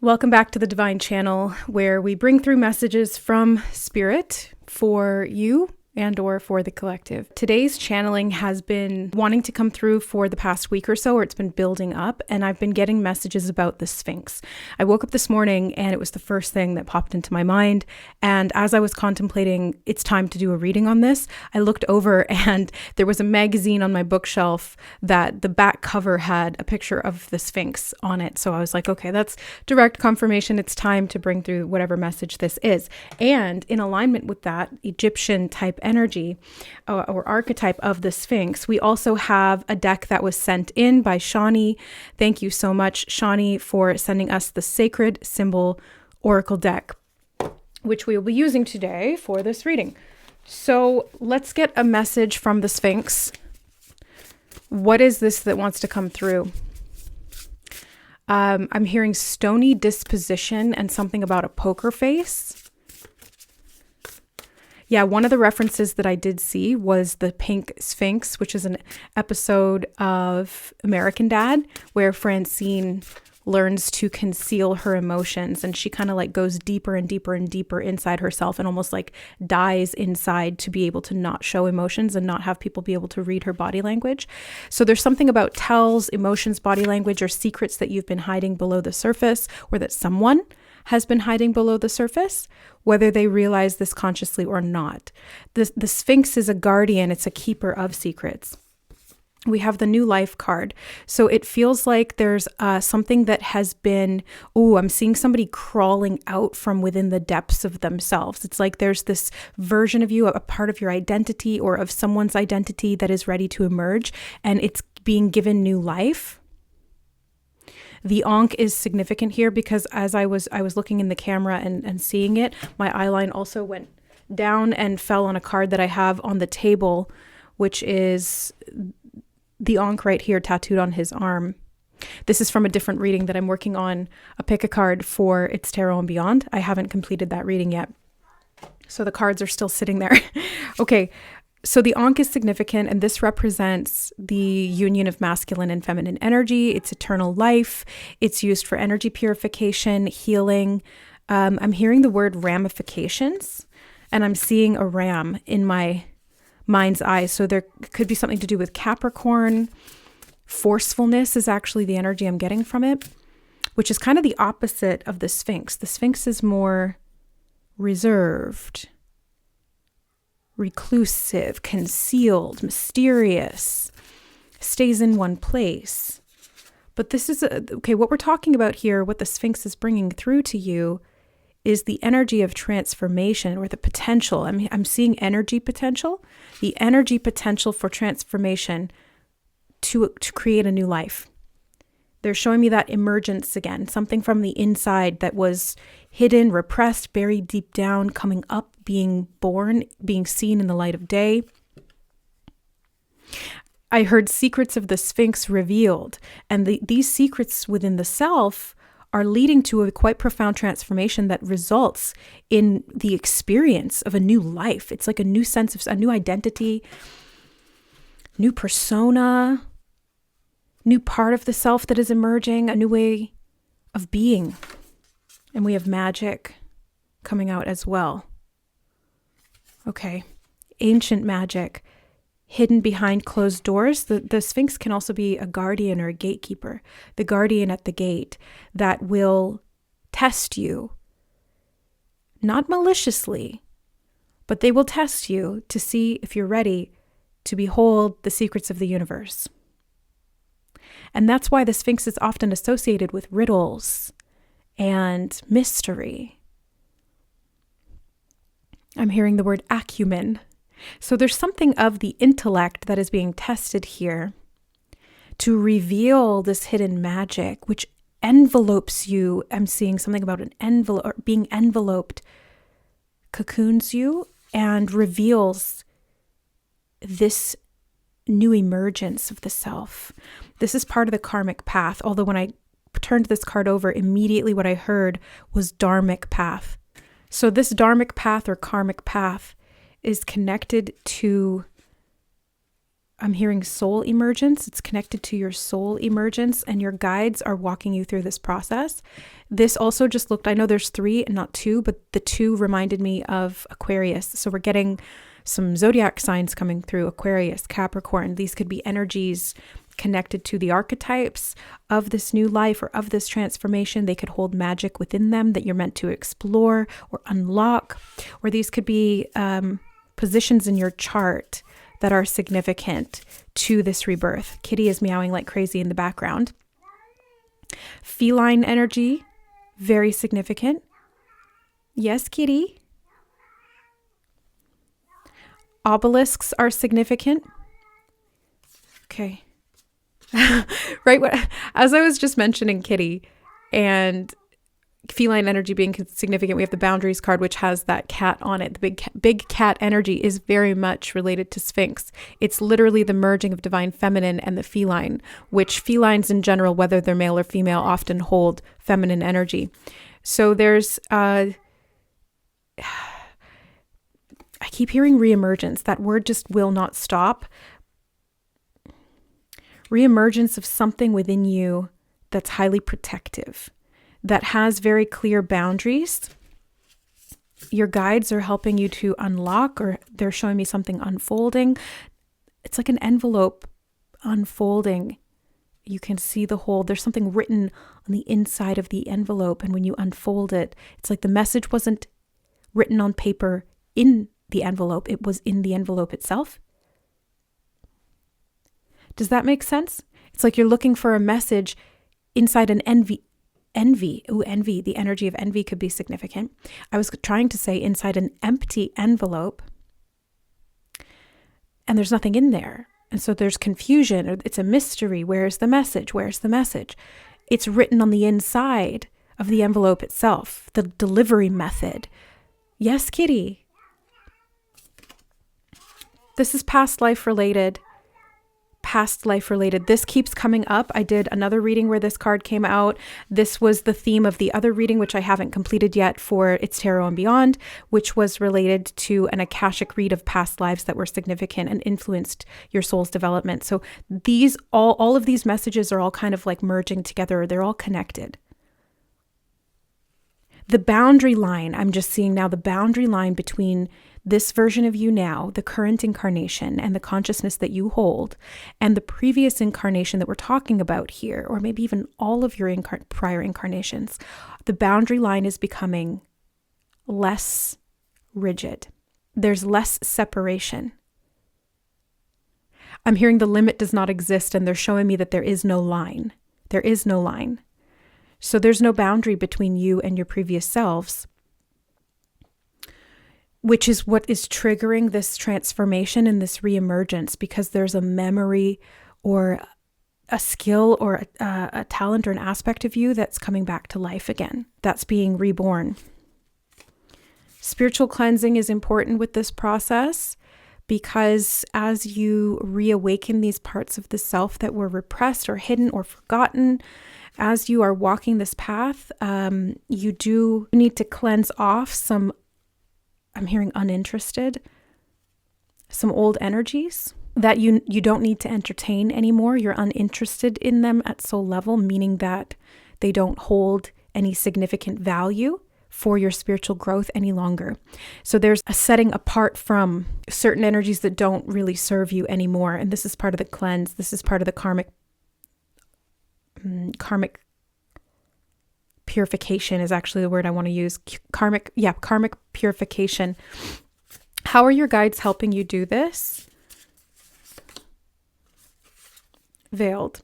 Welcome back to the Divine Channel, where we bring through messages from Spirit for you and or for the collective. Today's channeling has been wanting to come through for the past week or so, or it's been building up, and I've been getting messages about the Sphinx. I woke up this morning and it was the first thing that popped into my mind, and as I was contemplating it's time to do a reading on this, I looked over and there was a magazine on my bookshelf that the back cover had a picture of the Sphinx on it. So I was like, okay, that's direct confirmation. It's time to bring through whatever message this is. And in alignment with that Egyptian type energy or archetype of the Sphinx, we also have a deck that was sent in by Shawnee. Thank you so much, Shawnee, for sending us the Sacred Symbol Oracle deck, which we will be using today for this reading. So let's get a message from the Sphinx. What is this that wants to come through? I'm hearing stony disposition and something about a poker face. Yeah, one of the references that I did see was the pink Sphinx, which is an episode of American Dad, where Francine learns to conceal her emotions, and she kind of like goes deeper and deeper and deeper inside herself and almost like dies inside to be able to not show emotions and not have people be able to read her body language. So there's something about tells, emotions, body language, or secrets that you've been hiding below the surface, or that someone has been hiding below the surface, whether they realize this consciously or not. The Sphinx is a guardian. It's a keeper of secrets. We have the new life card. So it feels like there's something that has been, I'm seeing somebody crawling out from within the depths of themselves. It's like there's this version of you, a part of your identity or of someone's identity that is ready to emerge, and it's being given new life. The Ankh is significant here because as I was looking in the camera and seeing it, my eye line also went down and fell on a card that I have on the table, which is the Ankh right here tattooed on his arm. This is from a different reading that I'm working on, a pick a card for It's Tarot and Beyond. I haven't completed that reading yet, so the cards are still sitting there. Okay. So the Ankh is significant, and this represents the union of masculine and feminine energy. It's eternal life. It's used for energy purification, healing. I'm hearing the word ramifications, and I'm seeing a ram in my mind's eye. So there could be something to do with Capricorn. Forcefulness is actually the energy I'm getting from it, which is kind of the opposite of the Sphinx. The Sphinx is more reserved, reclusive, concealed, mysterious, stays in one place. But this is, what we're talking about here, what the Sphinx is bringing through to you is the energy of transformation, or the potential. I'm seeing energy potential, the energy potential for transformation to create a new life. They're showing me that emergence again, something from the inside that was hidden, repressed, buried deep down, coming up, being born, being seen in the light of day. I heard secrets of the Sphinx revealed, and these secrets within the self are leading to a quite profound transformation that results in the experience of a new life. It's like a new sense of a new identity, new persona, new part of the self that is emerging, a new way of being. And we have magic coming out as well. Okay, ancient magic hidden behind closed doors. The Sphinx can also be a guardian or a gatekeeper, the guardian at the gate that will test you, not maliciously, but they will test you to see if you're ready to behold the secrets of the universe. And that's why the Sphinx is often associated with riddles and mystery. I'm hearing the word acumen. So there's something of the intellect that is being tested here to reveal this hidden magic, which envelopes you. I'm seeing something about an envelope, or being enveloped, cocoons you and reveals this new emergence of the self. This is part of the karmic path. Although when I turned this card over, immediately what I heard was dharmic path. So this dharmic path or karmic path is connected to I'm hearing soul emergence. It's connected to your soul emergence, and your guides are walking you through this process. This also just looked, I know there's 3 and not 2, but the 2 reminded me of Aquarius. So we're getting some zodiac signs coming through: Aquarius, Capricorn. These could be energies connected to the archetypes of this new life or of this transformation. They could hold magic within them that you're meant to explore or unlock, or these could be positions in your chart that are significant to this rebirth. Kitty is meowing like crazy in the background. Feline energy, very significant. Yes, kitty. Obelisks are significant. Okay. Right. As I was just mentioning kitty and feline energy being significant, we have the boundaries card, which has that cat on it. The big cat energy is very much related to Sphinx. It's literally the merging of divine feminine and the feline, which felines in general, whether they're male or female, often hold feminine energy. So there's, I keep hearing reemergence. That word just will not stop. Reemergence of something within you that's highly protective, that has very clear boundaries. Your guides are helping you to unlock, or they're showing me something unfolding. It's like an envelope unfolding. You can see the whole, there's something written on the inside of the envelope. And when you unfold it, it's like the message wasn't written on paper in the envelope. It was in the envelope itself. Does that make sense? It's like you're looking for a message inside an envy. Ooh, envy. The energy of envy could be significant. I was trying to say inside an empty envelope, and there's nothing in there. And so there's confusion, or it's a mystery. Where's the message? Where's the message? It's written on the inside of the envelope itself, the delivery method. Yes, kitty. This is past life related. This keeps coming up. I did another reading where this card came out. This was the theme of the other reading, which I haven't completed yet for It's Tarot and Beyond, which was related to an Akashic read of past lives that were significant and influenced your soul's development. So these, all of these messages are all kind of like merging together. They're all connected. The boundary line, I'm just seeing now the boundary line between this version of you now, the current incarnation and the consciousness that you hold, and the previous incarnation that we're talking about here, or maybe even all of your prior incarnations, the boundary line is becoming less rigid. There's less separation. I'm hearing the limit does not exist, and they're showing me that there is no line. There is no line. So there's no boundary between you and your previous selves, which is what is triggering this transformation and this reemergence, because there's a memory or a skill or a talent or an aspect of you that's coming back to life again, that's being reborn. Spiritual cleansing is important with this process, because as you reawaken these parts of the self that were repressed or hidden or forgotten, as you are walking this path, you do need to cleanse off some, I'm hearing uninterested, some old energies that you don't need to entertain anymore. You're uninterested in them at soul level, meaning that they don't hold any significant value for your spiritual growth any longer. So there's a setting apart from certain energies that don't really serve you anymore. And this is part of the cleanse. This is part of the karmic purification is actually the word I want to use. Karmic purification. How are your guides helping you do this? Veiled.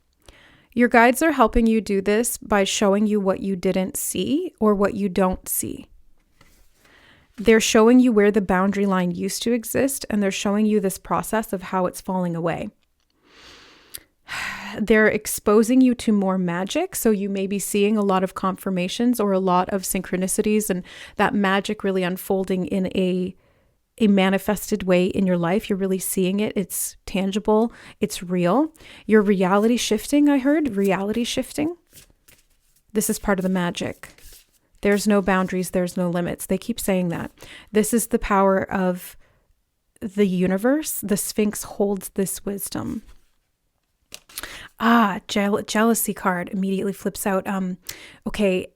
Your guides are helping you do this by showing you what you didn't see or what you don't see. They're showing you where the boundary line used to exist, and they're showing you this process of how it's falling away. They're exposing you to more magic. So you may be seeing a lot of confirmations or a lot of synchronicities, and that magic really unfolding in a manifested way in your life. You're really seeing it. It's tangible. It's real. Your reality shifting, I heard. Reality shifting. This is part of the magic. There's no boundaries. There's no limits. They keep saying that. This is the power of the universe, the Sphinx holds this wisdom. Jealousy card immediately flips out. Okay,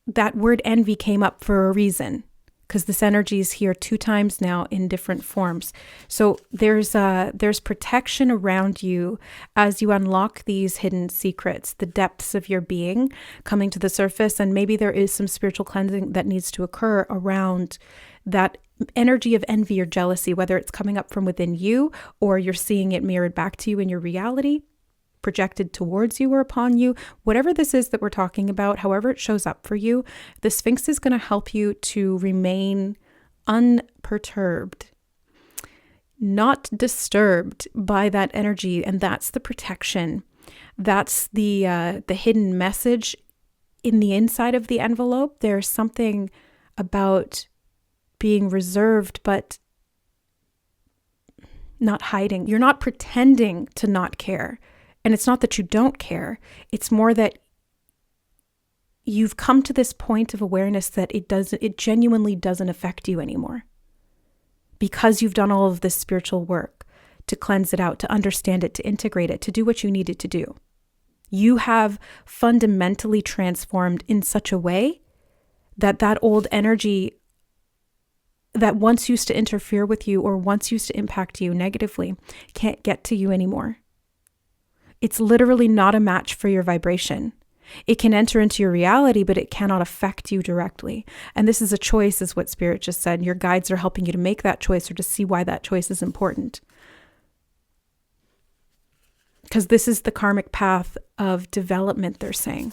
that word envy came up for a reason, because this energy is here 2 times now in different forms. So there's protection around you as you unlock these hidden secrets, the depths of your being coming to the surface. And maybe there is some spiritual cleansing that needs to occur around that energy of envy or jealousy, whether it's coming up from within you or you're seeing it mirrored back to you in your reality, projected towards you or upon you. Whatever this is that we're talking about, however it shows up for you, the Sphinx is going to help you to remain unperturbed, not disturbed by that energy. And that's the protection. That's the hidden message in the inside of the envelope. There's something about being reserved, but not hiding. You're not pretending to not care. And it's not that you don't care. It's more that you've come to this point of awareness that it genuinely doesn't affect you anymore, because you've done all of this spiritual work to cleanse it out, to understand it, to integrate it, to do what you needed to do. You have fundamentally transformed in such a way that that old energy that once used to interfere with you or once used to impact you negatively can't get to you anymore. It's literally not a match for your vibration. It can enter into your reality, but it cannot affect you directly. And this is a choice, is what Spirit just said. Your guides are helping you to make that choice or to see why that choice is important. Because this is the karmic path of development, they're saying.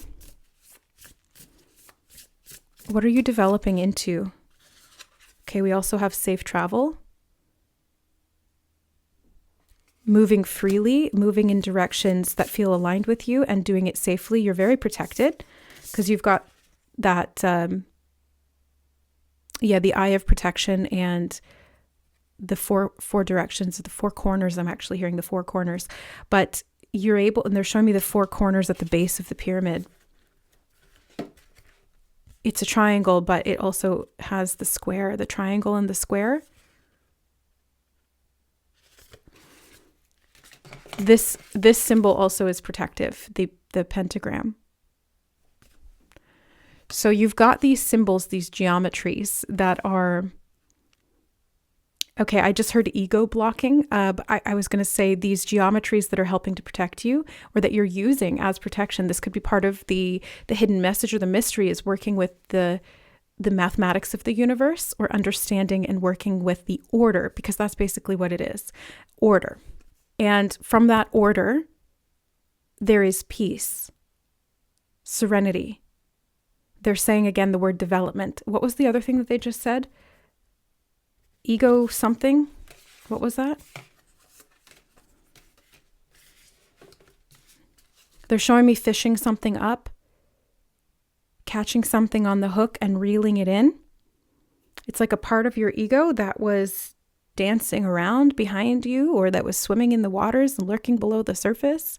What are you developing into? Okay, we also have safe travel. Moving freely, moving in directions that feel aligned with you and doing it safely. You're very protected because you've got that, the eye of protection and the four directions, the 4 corners. I'm actually hearing the 4 corners, but you're able, and they're showing me the 4 corners at the base of the pyramid. It's a triangle, but it also has the square, the triangle and the square. This symbol also is protective, the pentagram. So you've got these symbols, these geometries that are, okay, I just heard ego blocking. But I was going to say these geometries that are helping to protect you or that you're using as protection. This could be part of the hidden message or the mystery, is working with the mathematics of the universe, or understanding and working with the order, because that's basically what it is, order. And from that order, there is peace, serenity. They're saying again the word development. What was the other thing that they just said? Ego something? What was that? They're showing me fishing something up, catching something on the hook and reeling it in. It's like a part of your ego that was dancing around behind you, or that was swimming in the waters and lurking below the surface.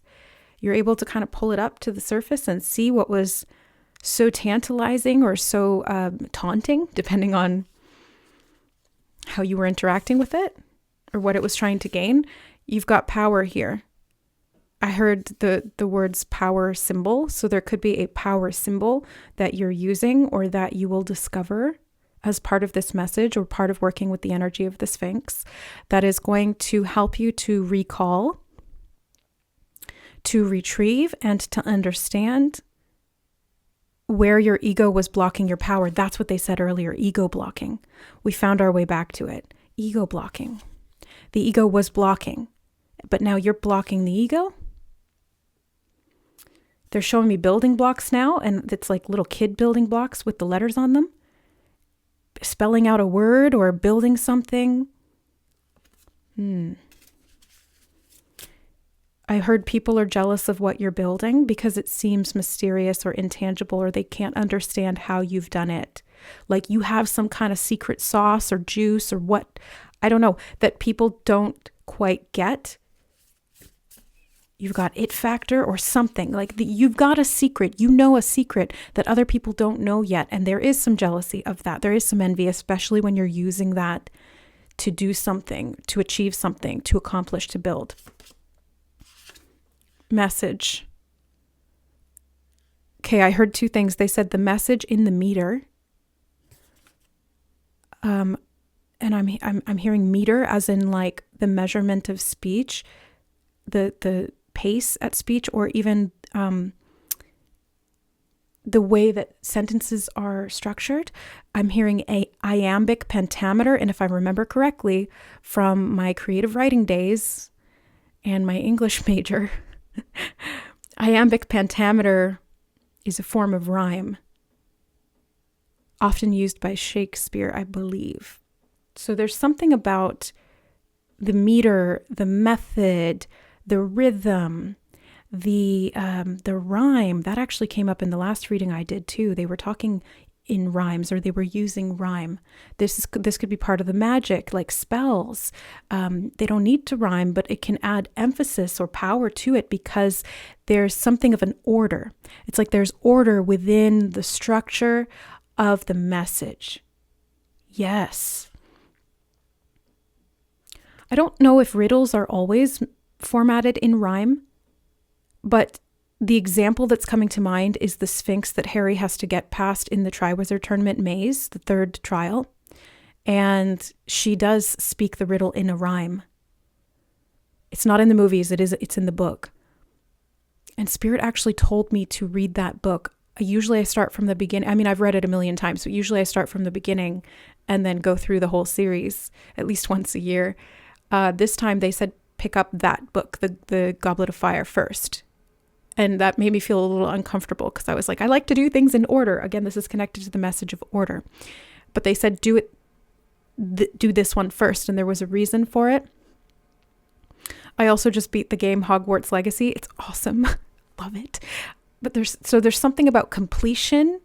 You're able to kind of pull it up to the surface and see what was so tantalizing or so taunting, depending on how you were interacting with it or what it was trying to gain. You've got power here. I heard the words power symbol. So there could be a power symbol that you're using or that you will discover as part of this message or part of working with the energy of the Sphinx that is going to help you to recall, to retrieve, and to understand where your ego was blocking your power. That's what they said earlier, ego blocking. We found our way back to it. Ego blocking. The ego was blocking, but now you're blocking the ego. They're showing me building blocks now, and it's like little kid building blocks with the letters on them. Spelling out a word or building something. I heard people are jealous of what you're building because it seems mysterious or intangible, or they can't understand how you've done it. Like you have some kind of secret sauce or juice or what, I don't know, that people don't quite get. You've got it factor or something like you've got a secret, a secret that other people don't know yet. And there is some jealousy of that. There is some envy, especially when you're using that to do something, to achieve something, to accomplish, to build. Message. Okay, I heard two things. They said the message in the meter. And I'm hearing meter as in like the measurement of speech, the pace at speech, or even the way that sentences are structured. I'm hearing a iambic pentameter, and if I remember correctly from my creative writing days and my English major, iambic pentameter is a form of rhyme, often used by Shakespeare, I believe. So there's something about the meter, the method, the rhythm, the rhyme. That actually came up in the last reading I did too. They were talking in rhymes, or they were using rhyme. This could be part of the magic, like spells. They don't need to rhyme, but it can add emphasis or power to it because there's something of an order. It's like there's order within the structure of the message. Yes. I don't know if riddles are always formatted in rhyme, but the example that's coming to mind is the Sphinx that Harry has to get past in the Triwizard Tournament maze, the third trial. And she does speak the riddle in a rhyme. It's not in the movies, it's in the book. And Spirit actually told me to read that book. Usually I start from the beginning. I mean, I've read it a million times, but usually I start from the beginning and then go through the whole series at least once a year. This time they said pick up that book, the Goblet of Fire, first. And that made me feel a little uncomfortable because I was like, I like to do things in order. Again, this is connected to the message of order. But they said, do this one first. And there was a reason for it. I also just beat the game Hogwarts Legacy. It's awesome. Love it. But there's something about completion.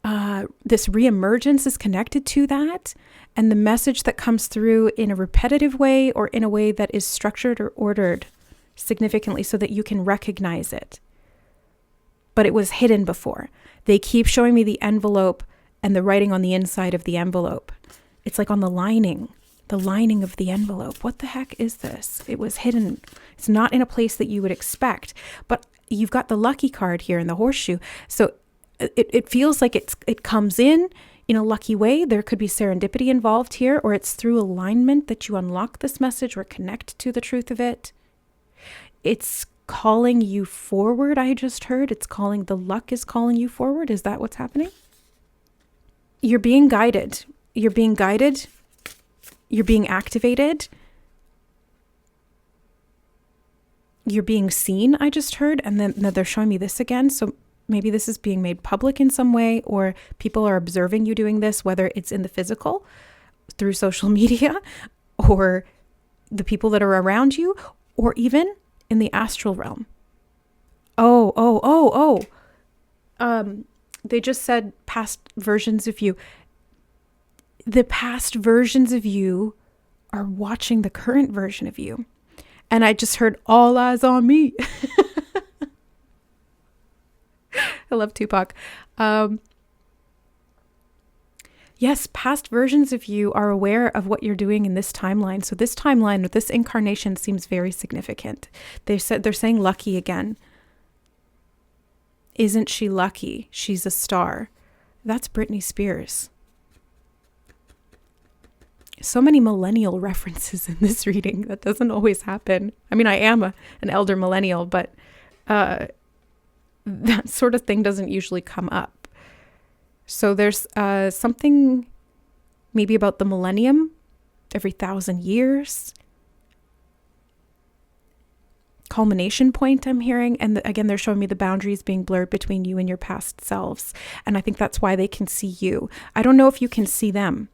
This reemergence is connected to that. And the message that comes through in a repetitive way or in a way that is structured or ordered significantly so that you can recognize it. But it was hidden before. They keep showing me the envelope and the writing on the inside of the envelope. It's like on the lining of the envelope. What the heck is this? It was hidden. It's not in a place that you would expect. But you've got the lucky card here in the horseshoe. So it feels like it comes in a lucky way. There could be serendipity involved here, or it's through alignment that you unlock this message or connect to the truth of it. It's calling you forward, I just heard. The luck is calling you forward. Is that what's happening? You're being guided. You're being guided. You're being activated. You're being seen, I just heard. And then they're showing me this again. So maybe this is being made public in some way, or people are observing you doing this, whether it's in the physical through social media, or the people that are around you, or even in the astral realm. They just said past versions of you. The past versions of you are watching the current version of you. And I just heard all eyes on me. I love Tupac. Yes, past versions of you are aware of what you're doing in this timeline. So this timeline with this incarnation seems very significant. They're saying lucky again. Isn't she lucky? She's a star. That's Britney Spears. So many millennial references in this reading. That doesn't always happen. I mean, I am an elder millennial, but that sort of thing doesn't usually come up. So there's something maybe about the millennium, every 1,000 years. Culmination point I'm hearing. And again, they're showing me the boundaries being blurred between you and your past selves. And I think that's why they can see you. I don't know if you can see them.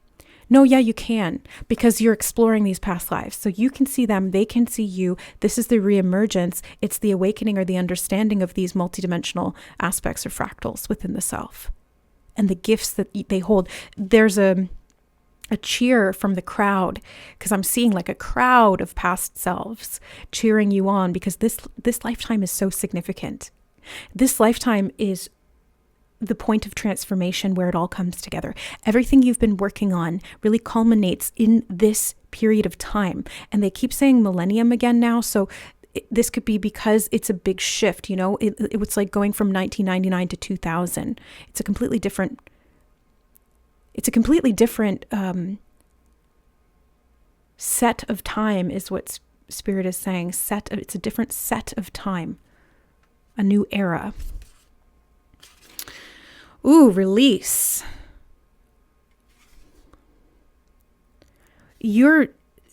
No, yeah, you can, because you're exploring these past lives. So you can see them, they can see you. This is the reemergence. It's the awakening or the understanding of these multidimensional aspects or fractals within the self and the gifts that they hold. There's a cheer from the crowd, because I'm seeing like a crowd of past selves cheering you on, because this lifetime is so significant. This lifetime is the point of transformation where it all comes together. Everything you've been working on really culminates in this period of time. And they keep saying millennium again now. So this could be because it's a big shift, you know, it was like going from 1999 to 2000. It's a completely different set of time is what Spirit is saying. It's a different set of time, a new era. Ooh, release. You're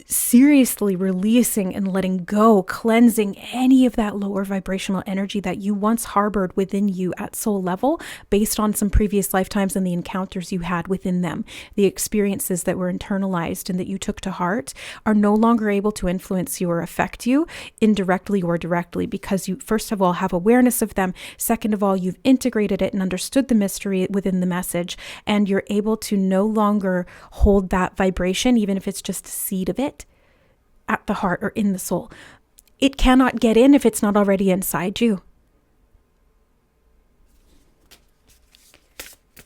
seriously releasing and letting go, cleansing any of that lower vibrational energy that you once harbored within you at soul level based on some previous lifetimes and the encounters you had within them. The experiences that were internalized and that you took to heart are no longer able to influence you or affect you indirectly or directly, because you, first of all, have awareness of them. Second of all, you've integrated it and understood the mystery within the message, and you're able to no longer hold that vibration, even if it's just a seed of it, at the heart or in the soul. It cannot get in if it's not already inside you.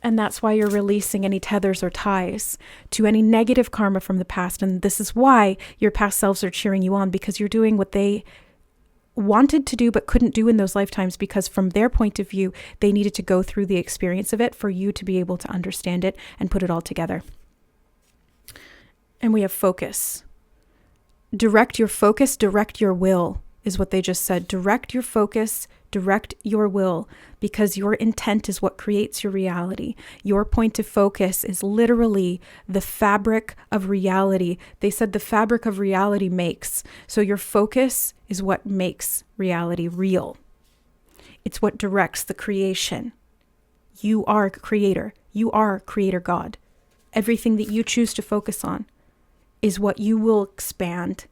And that's why you're releasing any tethers or ties to any negative karma from the past. And this is why your past selves are cheering you on, because you're doing what they wanted to do but couldn't do in those lifetimes, because from their point of view, they needed to go through the experience of it for you to be able to understand it and put it all together. And we have focus. Direct your focus, direct your will, is what they just said. Direct your focus, direct your will, because your intent is what creates your reality. Your point of focus is literally the fabric of reality. They said the fabric of reality makes. So your focus is what makes reality real. It's what directs the creation. You are creator. You are creator God. Everything that you choose to focus on is what you will expand.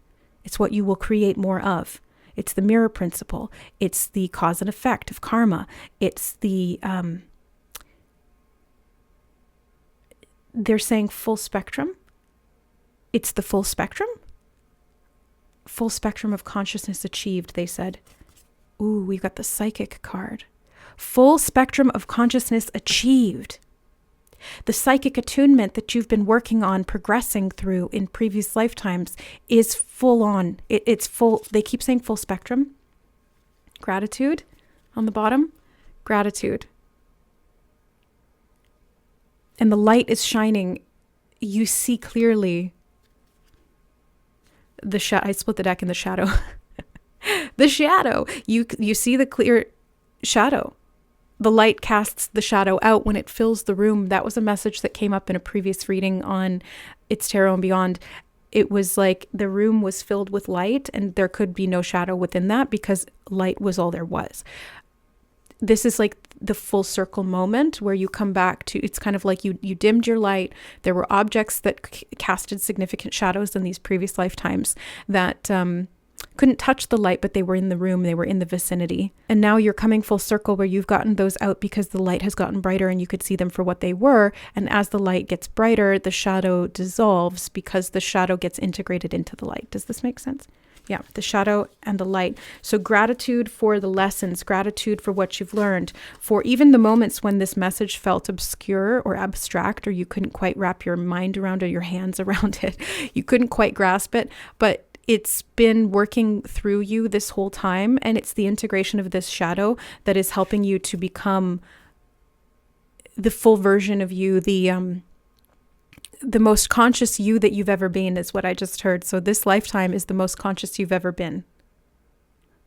It's what you will create more of. It's the mirror principle. It's the cause and effect of karma. It's the, they're saying full spectrum. It's the full spectrum. Full spectrum of consciousness achieved, they said. Ooh, we've got the psychic card. Full spectrum of consciousness achieved. The psychic attunement that you've been working on, progressing through in previous lifetimes, is full on. It's full. They keep saying full spectrum. Gratitude on the bottom. Gratitude. And the light is shining. You see clearly the shadow. I split the deck in the shadow. The shadow. You see the clear shadow. The light casts the shadow out when it fills the room. That was a message that came up in a previous reading on It's Tarot and Beyond. It was like the room was filled with light and there could be no shadow within that because light was all there was. This is like the full circle moment where you come back to, it's kind of like you dimmed your light. There were objects that casted significant shadows in these previous lifetimes that couldn't touch the light, but they were in the room, they were in the vicinity. And now you're coming full circle where you've gotten those out because the light has gotten brighter and you could see them for what they were. And as the light gets brighter, the shadow dissolves because the shadow gets integrated into the light. Does this make sense? Yeah, the shadow and the light. So gratitude for the lessons, gratitude for what you've learned, for even the moments when this message felt obscure or abstract, or you couldn't quite wrap your mind around or your hands around it. You couldn't quite grasp it, but it's been working through you this whole time, and it's the integration of this shadow that is helping you to become the full version of you, the most conscious you that you've ever been, is what I just heard. So this lifetime is the most conscious you've ever been.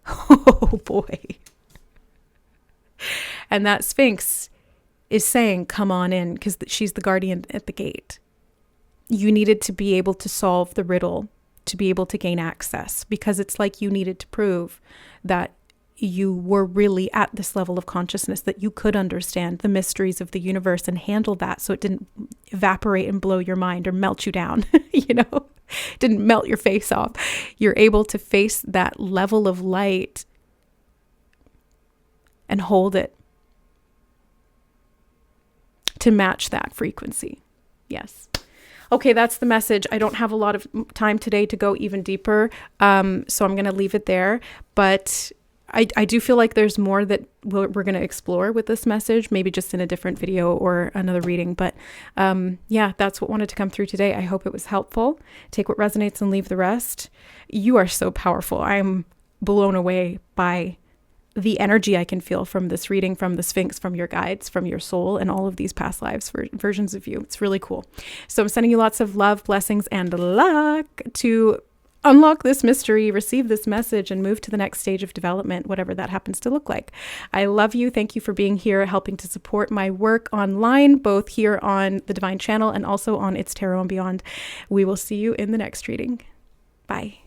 Oh boy. And that Sphinx is saying, come on in, because she's the guardian at the gate. You needed to be able to solve the riddle to be able to gain access, because it's like you needed to prove that you were really at this level of consciousness, that you could understand the mysteries of the universe and handle that so it didn't evaporate and blow your mind or melt you down, didn't melt your face off. You're able to face that level of light and hold it to match that frequency. Yes. Okay, that's the message. I don't have a lot of time today to go even deeper, so I'm going to leave it there. But I do feel like there's more that we're going to explore with this message, maybe just in a different video or another reading. But yeah, that's what wanted to come through today. I hope it was helpful. Take what resonates and leave the rest. You are so powerful. I'm blown away by the energy I can feel from this reading, from the Sphinx, from your guides, from your soul, and all of these past lives versions of you. It's really cool. So I'm sending you lots of love, blessings, and luck to unlock this mystery, receive this message, and move to the next stage of development, whatever that happens to look like. I love you. Thank you for being here, helping to support my work online, both here on the Divine Channel and also on It's Tarot and Beyond. We will see you in the next reading. Bye.